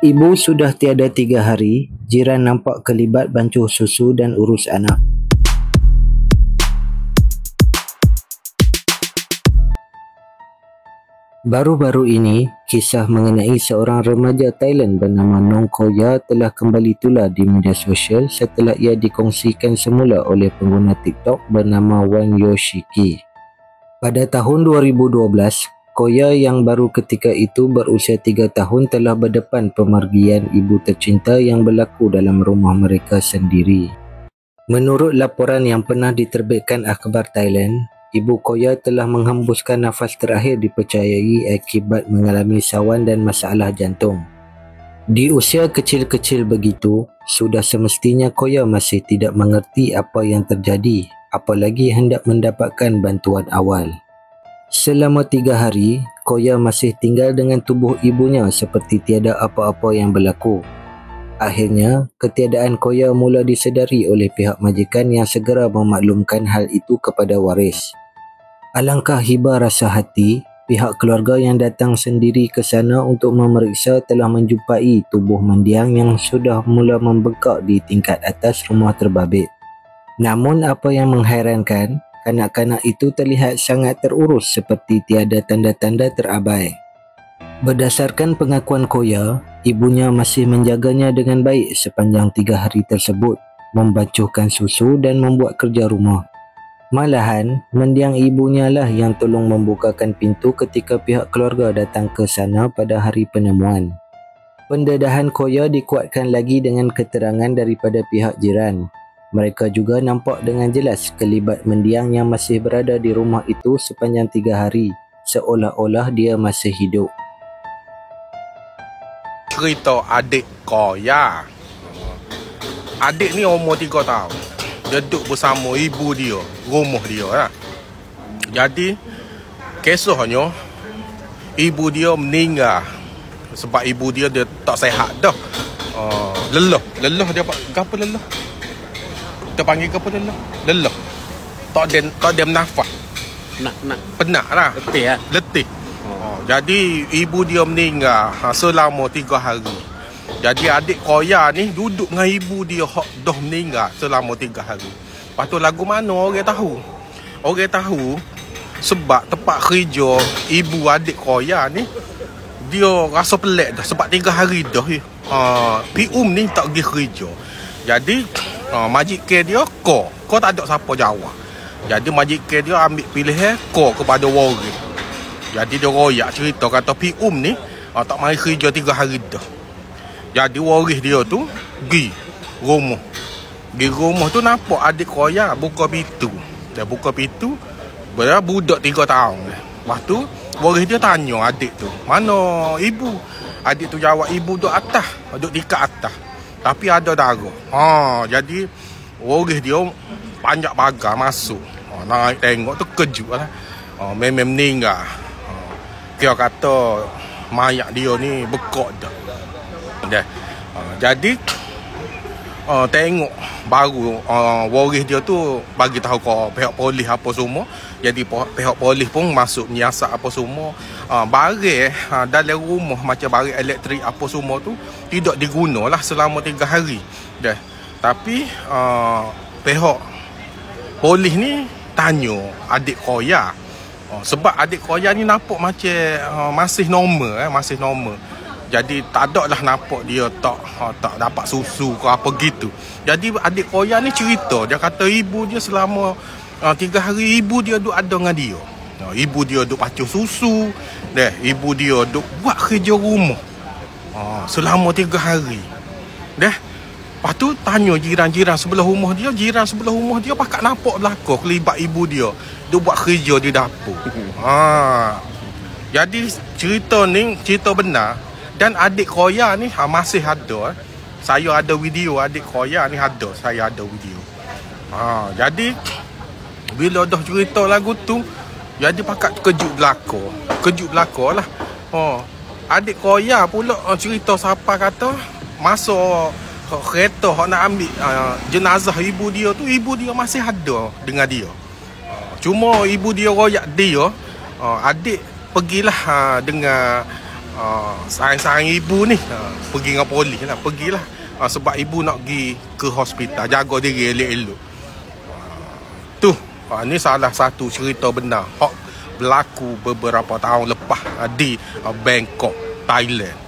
Ibu sudah tiada 3 hari, jiran nampak kelibat bancuh susu dan urus anak. Baru-baru ini, kisah mengenai seorang remaja Thailand bernama Nong Koya telah kembali tular di media sosial setelah ia dikongsikan semula oleh pengguna TikTok bernama Wan Yoshiki. Pada tahun 2012, Koya yang baru ketika itu berusia 3 tahun telah berdepan pemergian ibu tercinta yang berlaku dalam rumah mereka sendiri. Menurut laporan yang pernah diterbitkan Akhbar Thailand, Ibu Koya telah menghembuskan nafas terakhir dipercayai akibat mengalami sawan dan masalah jantung. Di usia kecil-kecil begitu, sudah semestinya Koya masih tidak mengerti apa yang terjadi, apalagi hendak mendapatkan bantuan awal. Selama 3 hari, Koya masih tinggal dengan tubuh ibunya seperti tiada apa-apa yang berlaku. Akhirnya, ketiadaan Koya mula disedari oleh pihak majikan yang segera memaklumkan hal itu kepada waris. Alangkah hibah rasa hati, pihak keluarga yang datang sendiri ke sana untuk memeriksa telah menjumpai tubuh mendiang yang sudah mula membengkak di tingkat atas rumah terbabit. Namun apa yang menghairankan, kanak-kanak itu terlihat sangat terurus seperti tiada tanda-tanda terabai. Berdasarkan pengakuan Koya, ibunya masih menjaganya dengan baik sepanjang 3 hari tersebut, membancuhkan susu dan membuat kerja rumah. Malahan, mendiang ibunya lah yang tolong membukakan pintu ketika pihak keluarga datang ke sana pada hari penemuan. Pendedahan Koya dikuatkan lagi dengan keterangan daripada pihak jiran. Mereka juga nampak dengan jelas kelibat mendiang yang masih berada di rumah itu sepanjang 3 hari, seolah-olah dia masih hidup. Cerita adik Koya. Adik ni umur 3 tahun. Dia duduk bersama ibu dia, rumah dia lah. Jadi, kisahnya, ibu dia meninggal. Sebab ibu dia tak sihat dah. Lelah dia apa lelah? Kita panggil ke apa lelah? Lelah. Tak ada nafas. Penat lah. Letih. Jadi ibu dia meninggal selama 3 hari. Jadi adik Koya ni duduk dengan ibu dia dah meninggal selama 3 hari. Lepas tu lagu mana orang tahu? Orang tahu sebab tempat kerja ibu adik Koya ni dia rasa pelik dah sebab 3 hari dah. PUM ni tak pergi kerja. Jadi majikan dia ko tak ada siapa jawab. Jadi majikan dia ambil pilihan ko kepada waris. Jadi dia royak cerita kata PUM ni tak mari kerja 3 hari dah. Jadi waris dia tu pergi rumah. Di rumah tu nampak adik Koya buka pintu. Dia buka pintu, budak 3 tahun. Lepas tu waris dia tanya adik tu, "Mana ibu?" Adik tu jawab, "Ibu duduk atas, duduk dekat atas. Tapi ada darah." Jadi waris dia panjat pagar masuk. Naik tengok tu kejut lah. Memang meninggal. Kira kata mayat dia ni bekak dah. Jadi tengok baru waris dia tu bagi tahu ke pihak polis apa semua. Jadi pihak polis pun masuk menyiasat apa semua. Barang dalam rumah macam barang elektrik apa semua tu tidak digunalah selama 3 hari. Tapi pihak polis ni tanya adik Koya. Sebab adik Koya ni nampak macam masih normal. Jadi tak ada lah nampak dia tak dapat susu ke apa gitu. Jadi adik Koya ni cerita, dia kata ibu dia selama 3 hari ibu dia duduk ada dengan dia. Ibu dia duduk pacuh susu, ibu dia duduk buat kerja rumah selama 3 hari. Lepas tu tanya jiran-jiran sebelah rumah dia pakak nampak belakang kelibat ibu dia duduk buat kerja di dapur. Jadi cerita ni cerita benar. Dan adik Koya ni masih ada. Saya ada video adik Koya ni ada. Saya ada video. Jadi bila dah cerita lagu tu, jadi pakat kejut belakang lah. Adik Koya pula cerita siapa kata masuk kereta nak ambil jenazah ibu dia tu, ibu dia masih ada dengan dia. Cuma ibu dia royak dia, adik pergilah dengan sayang-sayang ibu ni pergi dengan polis lah. Pergilah sebab ibu nak pergi ke hospital. Jaga diri elok-elok. Tu ni salah satu cerita benar hak berlaku beberapa tahun lepas di Bangkok, Thailand.